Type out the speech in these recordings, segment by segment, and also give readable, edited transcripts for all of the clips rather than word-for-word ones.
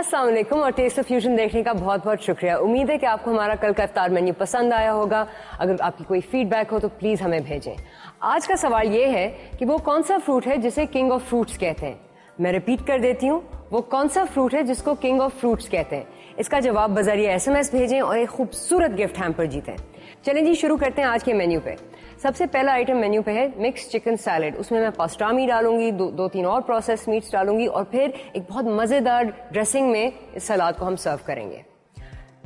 अस्सलाम वालेकुम और टेस्ट ऑफ फ्यूजन देखने का बहुत बहुत शुक्रिया। उम्मीद है कि आपको हमारा कल का इफ्तार मेन्यू पसंद आया होगा। अगर आपकी कोई फीडबैक हो तो प्लीज हमें भेजें। आज का सवाल ये है कि वो कौन सा फ्रूट है जिसे किंग ऑफ फ्रूट्स कहते हैं। मैं रिपीट कर देती हूँ, वो कौन सा फ्रूट है जिसको किंग ऑफ फ्रूट्स कहते हैं। इसका जवाब बजरिया SMS भेजें और एक खूबसूरत गिफ्ट हैम्पर जीतें। चलें जी, शुरू करते हैं आज के मेन्यू पे। सबसे पहला आइटम मेन्यू पे है मिक्स चिकन सैलेड। उसमें मैं पास्ट्रामी डालूंगी, दो तीन और प्रोसेस मीट्स डालूंगी और फिर एक बहुत मजेदार ड्रेसिंग में इस सलाद को हम सर्व करेंगे।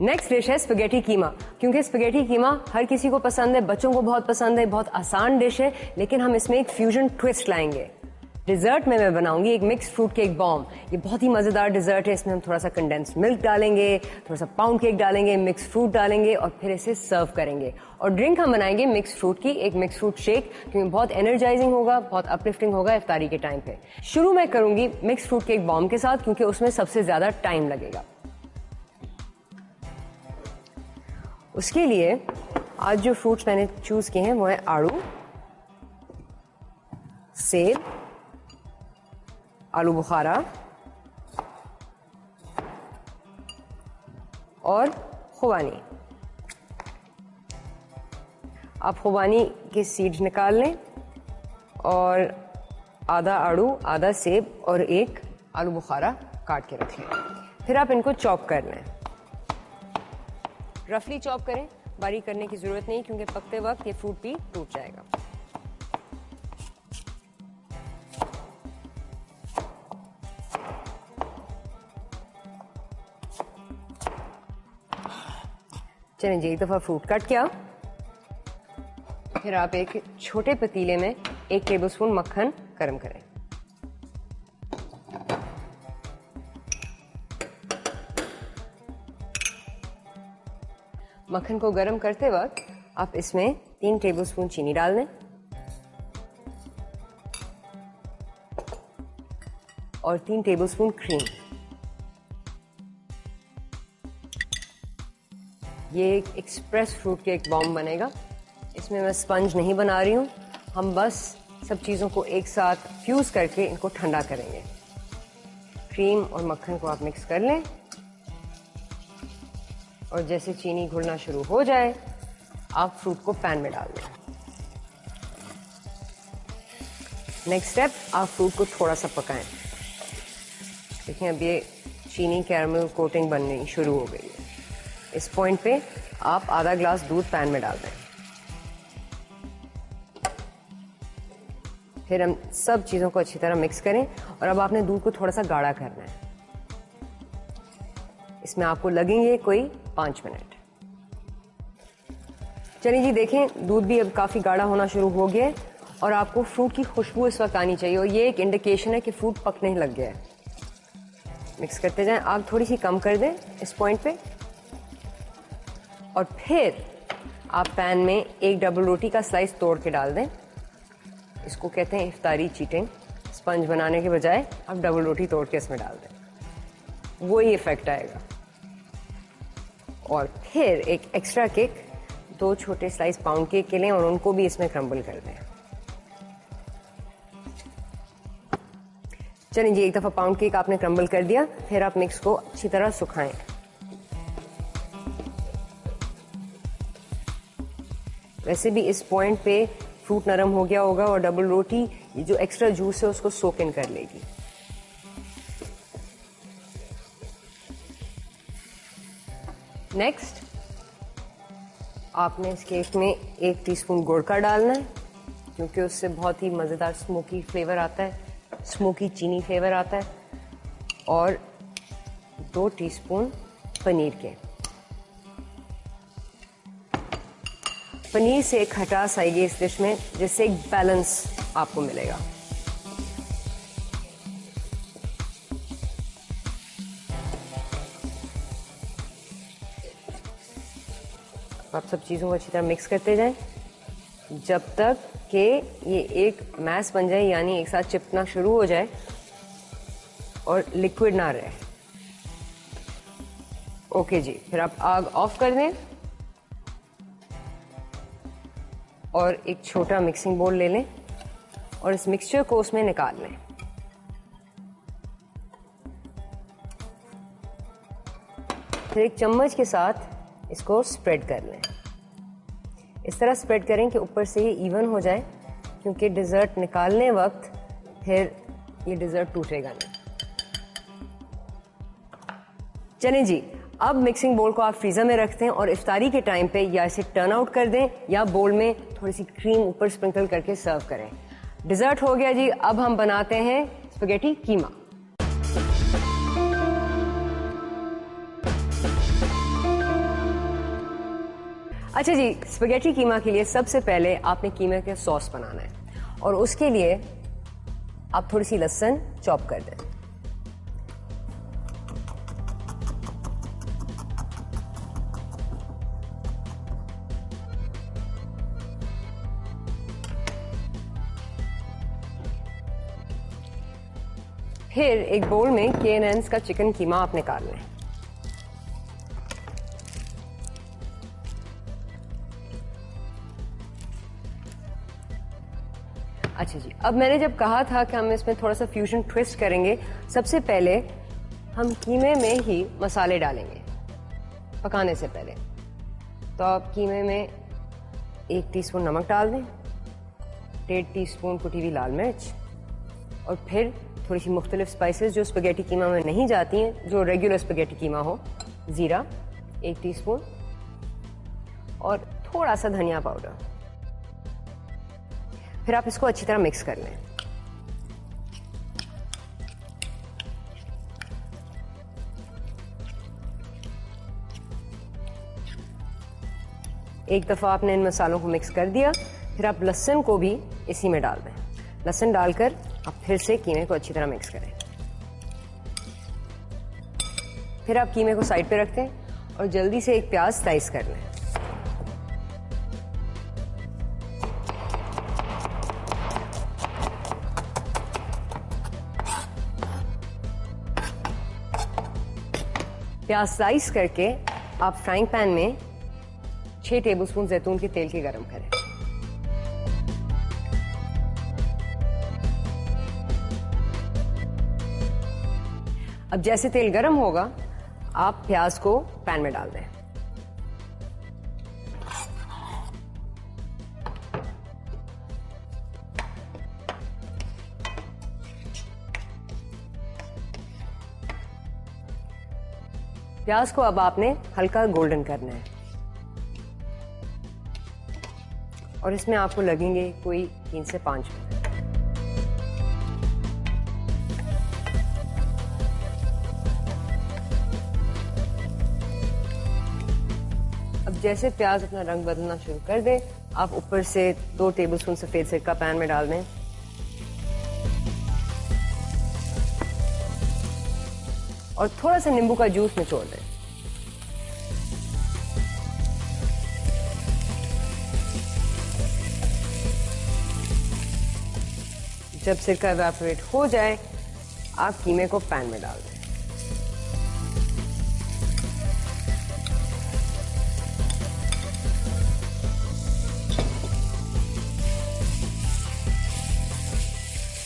नेक्स्ट डिश है स्पगेटी कीमा। क्योंकि स्पगेटी कीमा हर किसी को पसंद है, बच्चों को बहुत पसंद है, बहुत आसान डिश है, लेकिन हम इसमें एक फ्यूजन ट्विस्ट लाएंगे। डिजर्ट में मैं बनाऊंगी एक मिक्स फ्रूट केक बॉम्ब। ये बहुत ही मजेदार डिजर्ट है। इसमें हम थोड़ा सा कंडेंस्ड मिल्क डालेंगे, थोड़ा सा पाउंड केक डालेंगे, मिक्स फ्रूट डालेंगे और फिर इसे सर्व करेंगे। और ड्रिंक हम बनाएंगे मिक्स फ्रूट की, एक मिक्स फ्रूट शेक, क्योंकि बहुत एनर्जाइजिंग होगा, बहुत अपलिफ्टिंग होगा इफ्तारी के टाइम पे। शुरू मैं करूंगी मिक्स फ्रूट केक बॉम्ब के साथ, क्योंकि उसमें सबसे ज्यादा टाइम लगेगा। उसके लिए आज जो फ्रूट्स मैंने चूज किए हैं वो है आड़ू, सेब, आलू बुखारा और खुबानी। आप खुबानी के सीड्स निकाल लें और आधा आड़ू, आधा सेब और एक आलू बुखारा काट के रख लें। फिर आप इनको चॉप कर लें, रफली चॉप करें, बारीक करने की जरूरत नहीं क्योंकि पकते वक्त ये फ्रूट भी टूट जाएगा। चलें जी, एक दफा फ्रूट कट किया, फिर आप एक छोटे पतीले में 1 टेबलस्पून मक्खन गरम करें। मक्खन को गरम करते वक्त आप इसमें 3 टेबलस्पून चीनी डाल दें और 3 टेबलस्पून क्रीम। ये एक एक्सप्रेस फ्रूट केक बॉम्ब बनेगा। इसमें मैं स्पंज नहीं बना रही हूँ, हम बस सब चीज़ों को एक साथ फ्यूज करके इनको ठंडा करेंगे। क्रीम और मक्खन को आप मिक्स कर लें और जैसे चीनी घुलना शुरू हो जाए आप फ्रूट को पैन में डाल दें। नेक्स्ट स्टेप, आप फ्रूट को थोड़ा सा पकाएं। देखिए अब ये चीनी कैरमल कोटिंग बननी शुरू हो गई है। इस पॉइंट पे आप आधा ग्लास दूध पैन में डाल दें। फिर हम सब चीज़ों को अच्छी तरह मिक्स करें और अब आपने दूध को थोड़ा सा गाढ़ा करना है। इसमें आपको लगेंगे कोई 5 मिनट। चलिए जी, देखें दूध भी अब काफ़ी गाढ़ा होना शुरू हो गया है और आपको फ्रूट की खुशबू इस वक्त आनी चाहिए और ये एक इंडिकेशन है कि फ्रूट पकने लग गया है। मिक्स करते जाएं। आग थोड़ी सी कम कर दें इस पॉइंट पे और फिर आप पैन में एक डबल रोटी का स्लाइस तोड़ के डाल दें। इसको कहते हैं इफ्तारी चीटिंग। स्पंज बनाने के बजाय आप डबल रोटी तोड़ के इसमें डाल दें, वही इफेक्ट आएगा। और फिर एक एक्स्ट्रा केक, 2 छोटे स्लाइस पाउंड केक के लें और उनको भी इसमें क्रम्बल कर दें। चलिए जी, एक दफा पाउंड केक आपने क्रम्बल कर दिया, फिर आप मिक्स को अच्छी तरह सुखाएं। वैसे भी इस पॉइंट पे फ्रूट नरम हो गया होगा और डबल रोटी ये जो एक्स्ट्रा जूस है उसको सोक इन कर लेगी। नेक्स्ट, आपने इस केक में 1 टीस्पून गुड़ का डालना है, क्योंकि उससे बहुत ही मज़ेदार स्मोकी फ्लेवर आता है, स्मोकी चीनी फ्लेवर आता है। और 2 टीस्पून पनीर के। पनीर से एक खटास आएगी इस डिश में, जिससे एक बैलेंस आपको मिलेगा। आप सब चीज़ों को अच्छी तरह मिक्स करते जाएं जब तक कि ये एक मैस बन जाए, यानी एक साथ चिपकना शुरू हो जाए और लिक्विड ना रहे। ओके जी, फिर आप आग ऑफ कर दें और एक छोटा मिक्सिंग बोल ले लें और इस मिक्सचर को उसमें निकाल लें। फिर एक चम्मच के साथ इसको स्प्रेड कर लें। इस तरह स्प्रेड करें कि ऊपर से ये इवन हो जाए, क्योंकि डिज़र्ट निकालने वक्त फिर ये डिज़र्ट टूटेगा नहीं। चलें जी, अब मिक्सिंग बोल को आप फ्रीज़र में रखते हैं और इफ्तारी के टाइम पे या इसे टर्न आउट कर दें या बोल में थोड़ी सी क्रीम ऊपर स्प्रिंकल करके सर्व करें। डिज़र्ट हो गया जी। अब हम बनाते हैं स्पैगेटी कीमा। अच्छा जी, स्पैगेटी कीमा के लिए सबसे पहले आपने कीमे का सॉस बनाना है और उसके लिए आप थोड़ी सी लहसुन चॉप कर दें। फिर एक बोल में K&N's का चिकन कीमा आप निकाल लें। अच्छा जी, अब मैंने जब कहा था कि हम इसमें थोड़ा सा फ्यूजन ट्विस्ट करेंगे, सबसे पहले हम कीमे में ही मसाले डालेंगे पकाने से पहले। तो आप कीमे में 1 टीस्पून नमक डाल दें, 1.5 टीस्पून कुटी हुई लाल मिर्च और फिर थोड़ी सी मुख्तलिफ स्पाइसेस जो स्पैगेटी कीमा में नहीं जाती हैं, जो रेगुलर स्पैगेटी कीमा हो। ज़ीरा 1 टीस्पून और थोड़ा सा धनिया पाउडर। फिर आप इसको अच्छी तरह मिक्स कर लें। एक दफ़ा आपने इन मसालों को मिक्स कर दिया, फिर आप लहसुन को भी इसी में डाल दें। लहसुन डालकर आप फिर से कीमे को अच्छी तरह मिक्स करें। फिर आप कीमे को साइड पे रखते हैं और जल्दी से एक प्याज स्लाइस कर लें। प्याज स्लाइस करके आप फ्राइंग पैन में 6 टेबलस्पून जैतून के तेल के गरम करें। अब जैसे तेल गरम होगा, आप प्याज को पैन में डाल दें। प्याज को अब आपने हल्का गोल्डन करना है और इसमें आपको लगेंगे कोई 3 से 5 मिनट। अब जैसे प्याज अपना रंग बदलना शुरू कर दे, आप ऊपर से 2 टेबलस्पून सफेद सिरका पैन में डाल दें और थोड़ा सा नींबू का जूस निचोड़ दें। जब सिरका इवेपोरेट हो जाए, आप कीमे को पैन में डाल दें।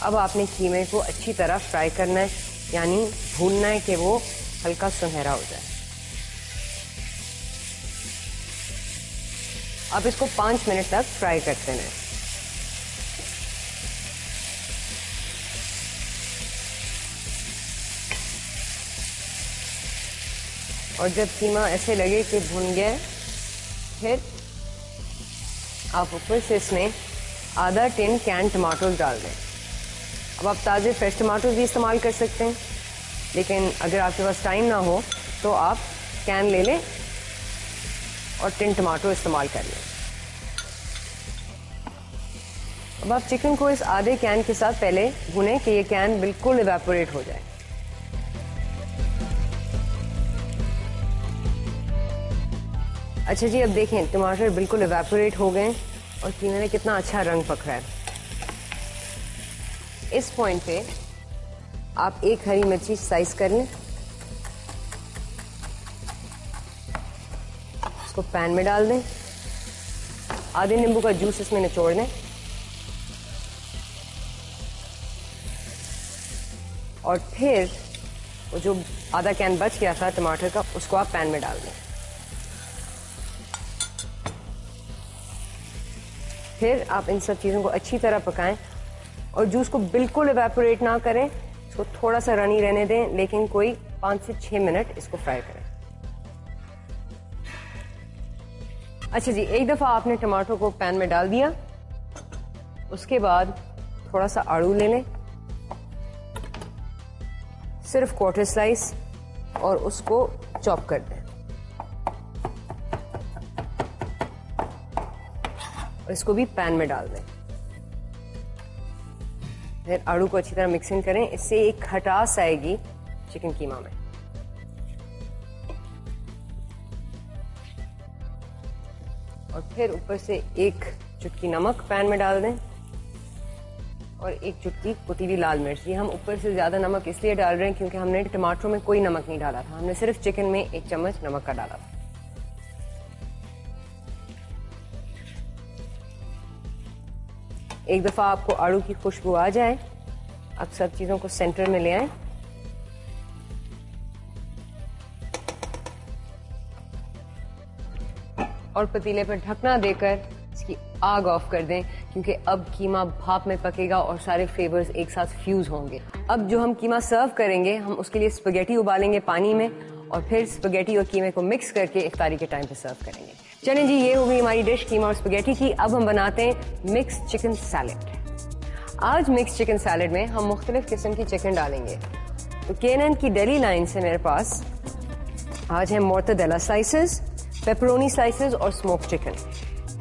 अब आपने कीमे को अच्छी तरह फ्राई करना है, यानी भूनना है कि वो हल्का सुनहरा हो जाए। अब इसको 5 मिनट तक फ्राई करते हैं। और जब कीमा ऐसे लगे कि भुन गया, फिर आप ऊपर से इसमें आधा टिन कैन टमाटोज डाल दें। अब आप ताज़े फ्रेश टमाटोज भी इस्तेमाल कर सकते हैं, लेकिन अगर आपके पास टाइम ना हो तो आप कैन ले लें और टिन टमाटो इस्तेमाल कर लें। अब आप चिकन को इस आधे कैन के साथ पहले भुनें कि ये कैन बिल्कुल इवेपोरेट हो जाए। अच्छा जी, अब देखें टमाटर बिल्कुल इवेपोरेट हो गए और कीमे में कितना अच्छा रंग पक रहा है। इस पॉइंट पे आप 1 हरी मिर्ची स्लाइस कर लें, इसको पैन में डाल दें, आधे नींबू का जूस इसमें निचोड़ दें और फिर वो जो आधा कैन बच गया था टमाटर का, उसको आप पैन में डाल दें। फिर आप इन सब चीज़ों को अच्छी तरह पकाएं और जूस को बिल्कुल इवेपोरेट ना करें, इसको थोड़ा सा रनी रहने दें, लेकिन कोई 5 से 6 मिनट इसको फ्राई करें। अच्छा जी, एक दफ़ा आपने टमाटर को पैन में डाल दिया, उसके बाद थोड़ा सा आड़ू ले लें, सिर्फ क्वार्टर स्लाइस, और उसको चॉप कर दें और इसको भी पैन में डाल दें। फिर आड़ू को अच्छी तरह मिक्सिंग करें, इससे एक खटास आएगी चिकन कीमा में। और फिर ऊपर से एक चुटकी नमक पैन में डाल दें और एक चुटकी कुटी हुई लाल मिर्च। ये हम ऊपर से ज्यादा नमक इसलिए डाल रहे हैं क्योंकि हमने टमाटरों में कोई नमक नहीं डाला था, हमने सिर्फ चिकन में 1 चम्मच नमक का डाला था। एक दफा आपको आड़ू की खुशबू आ जाए, आप सब चीजों को सेंटर में ले आए और पतीले पर ढकना देकर इसकी आग ऑफ कर दें, क्योंकि अब कीमा भाप में पकेगा और सारे फ्लेवर्स एक साथ फ्यूज होंगे। अब जो हम कीमा सर्व करेंगे, हम उसके लिए स्पगेटी उबालेंगे पानी में और फिर स्पगेटी और कीमे को मिक्स करके इफ्तारी के टाइम पे सर्व करेंगे। चलें जी, ये हो गई हमारी डिश कीमा और स्पगेटी की। अब हम बनाते हैं मिक्स चिकन सैलेड। आज मिक्स चिकन सैलेड में हम मुख्तलिफ किस्म की चिकन डालेंगे। तो केनन की डेली लाइन से मेरे पास आज है मोर्टाडेला स्लाइसेस, पेपरोनी स्लाइसेस और स्मोक चिकन।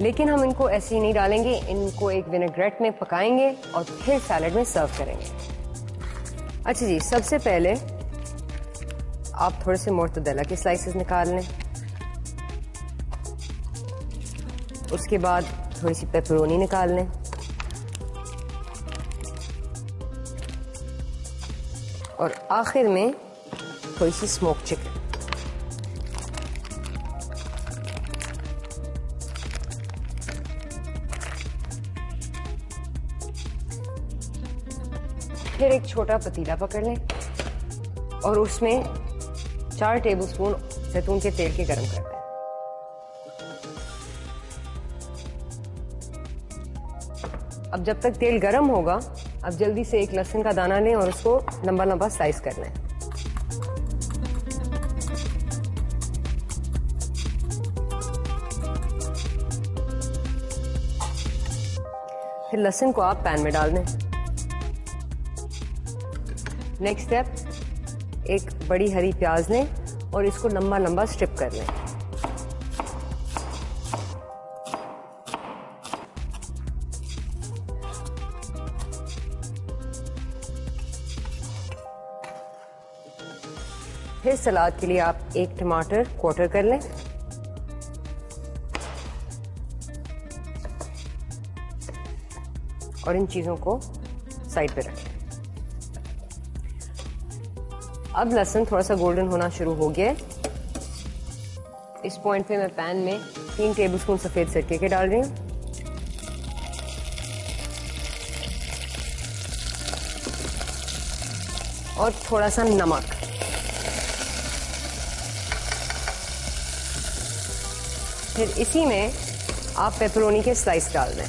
लेकिन हम इनको ऐसे ही नहीं डालेंगे, इनको एक विनेग्रेट में पकाएंगे और फिर सैलेड में सर्व करेंगे। अच्छा जी, सबसे पहले आप थोड़े से मोर्टाडेला के स्लाइसेस निकाल लें, उसके बाद थोड़ी सी पेपरोनी निकाल लें और आखिर में थोड़ी सी स्मोक चिकन। फिर एक छोटा पतीला पकड़ लें और उसमें 4 टेबलस्पून जैतून के तेल के गरम कर दें। अब जब तक तेल गरम होगा, अब जल्दी से एक लहसुन का दाना लें और उसको लंबा लंबा स्लाइस कर लें। फिर लहसुन को आप पैन में डाल दें। नेक्स्ट स्टेप, एक बड़ी हरी प्याज लें और इसको लंबा लंबा स्ट्रिप कर लें। फिर सलाद के लिए आप एक टमाटर क्वार्टर कर लें और इन चीजों को साइड पे रखें। अब लहसुन थोड़ा सा गोल्डन होना शुरू हो गया है। इस पॉइंट पे मैं पैन में 3 टेबलस्पून सफेद सिरके के डाल रही हूं और थोड़ा सा नमक। फिर इसी में आप पेपरोनी के स्लाइस डाल दें।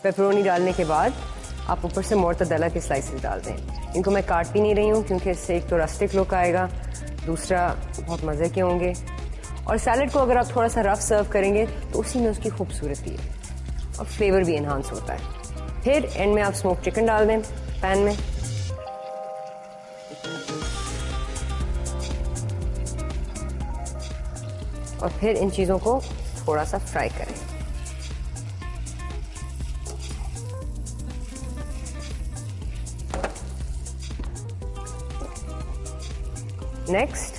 पेपरोनी डालने के बाद आप ऊपर से मोर्टाडेला के स्लाइसेस डाल दें। इनको मैं काट भी नहीं रही हूँ क्योंकि इससे एक तो रस्टिक लुक आएगा, दूसरा बहुत मज़े के होंगे। और सैलड को अगर आप थोड़ा सा रफ सर्व करेंगे तो उसी में उसकी खूबसूरती है और फ्लेवर भी इन्हांस होता है। फिर एंड में आप स्मोक चिकन डाल दें पैन में। और फिर इन चीज़ों को थोड़ा सा फ्राई करें। नेक्स्ट,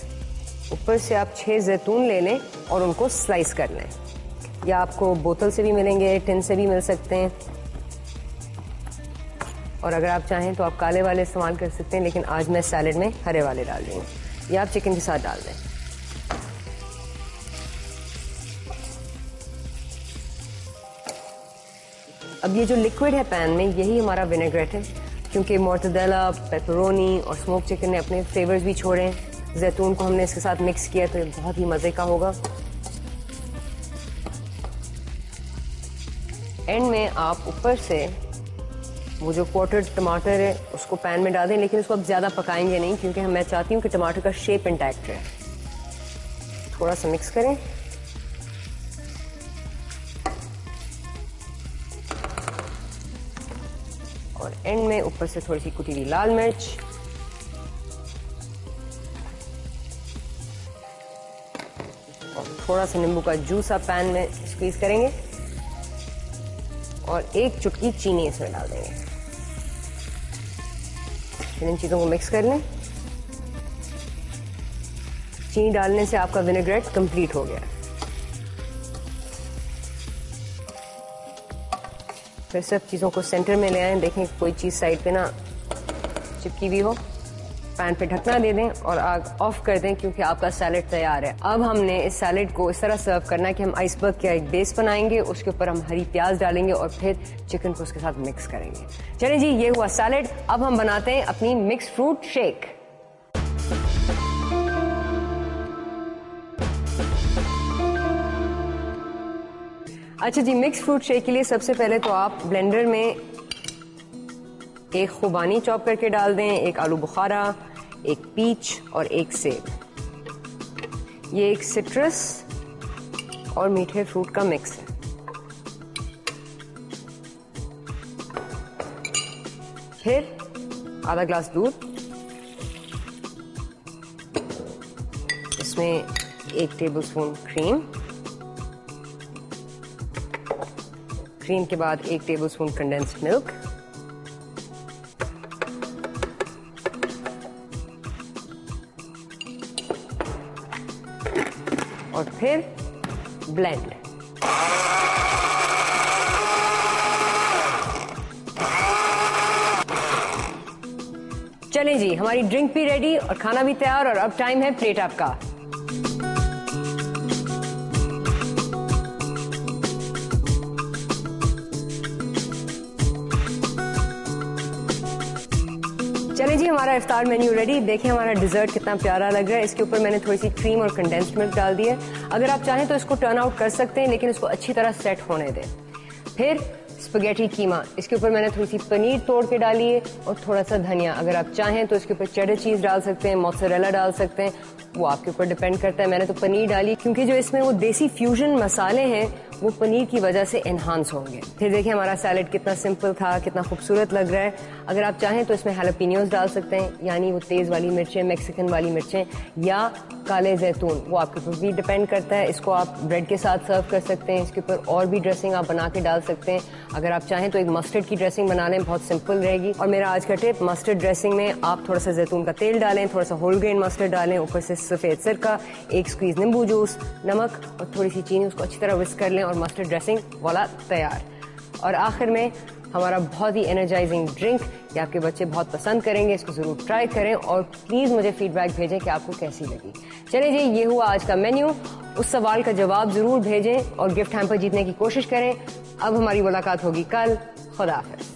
ऊपर से आप 6 जैतून ले लें और उनको स्लाइस कर लें, या आपको बोतल से भी मिलेंगे, टिन से भी मिल सकते हैं, और अगर आप चाहें तो आप काले वाले इस्तेमाल कर सकते हैं, लेकिन आज मैं सैलेड में हरे वाले डाल रही हूँ। या आप चिकन के साथ डाल दें। अब ये जो लिक्विड है पैन में, यही हमारा विनेग्रेट है। क्योंकि मोर्टदेला, पेपरोनी और स्मोक चिकन ने अपने फ्लेवर्स भी छोड़े हैं। जैतून को हमने इसके साथ मिक्स किया तो ये बहुत ही मज़े का होगा। एंड में आप ऊपर से वो जो क्वार्टर टमाटर है उसको पैन में डाल दें, लेकिन उसको अब ज़्यादा पकाएंगे नहीं क्योंकि मैं चाहती हूँ कि टमाटर का शेप इंटैक्ट रहे। थोड़ा सा मिक्स करें और एंड में ऊपर से थोड़ी सी कुटी हुई लाल मिर्च और थोड़ा सा नींबू का जूस आप पैन में स्क्वीज करेंगे और एक चुटकी चीनी इसमें डाल देंगे। इन चीज़ों को मिक्स कर लें। चीनी डालने से आपका विनेग्रेट कंप्लीट हो गया। फिर सब चीज़ों को सेंटर में ले आएं। देखें कोई चीज़ साइड पे ना चिपकी हुई हो। पैन पे ढकना दे दें और आग ऑफ कर दें क्योंकि आपका सैलेड तैयार है। अब हमने इस सैलेड को इस तरह सर्व करना है कि हम आइसबर्ग का एक बेस बनाएंगे, उसके ऊपर हम हरी प्याज डालेंगे और फिर चिकन को उसके साथ मिक्स करेंगे। चलें जी, ये हुआ सैलेड। अब हम बनाते हैं अपनी मिक्स फ्रूट शेक। अच्छा जी, मिक्स फ्रूट शेक के लिए सबसे पहले तो आप ब्लेंडर में एक खुबानी चॉप करके डाल दें, एक आलू बुखारा, एक पीच और एक सेब। ये एक सिट्रस और मीठे फ्रूट का मिक्स है। फिर आधा ग्लास दूध, इसमें 1 टेबलस्पून क्रीम के बाद 1 टेबलस्पून कंडेंस्ड मिल्क, और फिर ब्लेंड। चलें जी, हमारी ड्रिंक भी रेडी और खाना भी तैयार और अब टाइम है प्लेट अप का। चलें जी, हमारा इफ्तार मेन्यू रेडी। देखें हमारा डिजर्ट कितना प्यारा लग रहा है। इसके ऊपर मैंने थोड़ी सी क्रीम और कंडेंस्ड मिल्क डाल दी है। अगर आप चाहें तो इसको टर्न आउट कर सकते हैं, लेकिन इसको अच्छी तरह सेट होने दें। फिर स्पगेटी कीमा, इसके ऊपर मैंने थोड़ी सी पनीर तोड़ के डाली है और थोड़ा सा धनिया। अगर आप चाहें तो इसके ऊपर चेडर चीज डाल सकते हैं, मोज़रेला डाल सकते हैं, वो आपके ऊपर डिपेंड करता है। मैंने तो पनीर डाली क्योंकि जो इसमें वो देसी फ्यूजन मसाले हैं वो पनीर की वजह से एनहांस होंगे। फिर देखिए हमारा सैलेड कितना सिंपल था, कितना खूबसूरत लग रहा है। अगर आप चाहें तो इसमें हैलापिनोस डाल सकते हैं, यानी वो तेज़ वाली मिर्चें, मैक्सिकन वाली मिर्चें, या काले जैतून, वो आपके ऊपर भी डिपेंड करता है। इसको आप ब्रेड के साथ सर्व कर सकते हैं। इसके ऊपर और भी ड्रेसिंग आप बना के डाल सकते हैं। अगर आप चाहें तो एक मस्टर्ड की ड्रेसिंग बना लें, बहुत सिंपल रहेगी। और मेरा आज का टिप, मस्टर्ड ड्रेसिंग में आप थोड़ा सा जैतून का तेल डालें, थोड़ा सा होल ग्रेन मस्टर्ड डालें, ऊपर से सफ़ेद सिरका, 1 स्क्वीज नींबू जूस, नमक और थोड़ी सी चीनी, उसको अच्छी तरह विस्क कर लें और मस्टर्ड ड्रेसिंग वाला तैयार। और आखिर में हमारा बहुत ही एनर्जाइजिंग ड्रिंक, ये आपके बच्चे बहुत पसंद करेंगे। इसको जरूर ट्राई करें और प्लीज़ मुझे फीडबैक भेजें कि आपको कैसी लगी। चलिए जी, ये हुआ आज का मेन्यू। उस सवाल का जवाब जरूर भेजें और गिफ्ट हैम्पर जीतने की कोशिश करें। अब हमारी मुलाकात होगी कल। खुदा हाफिज़।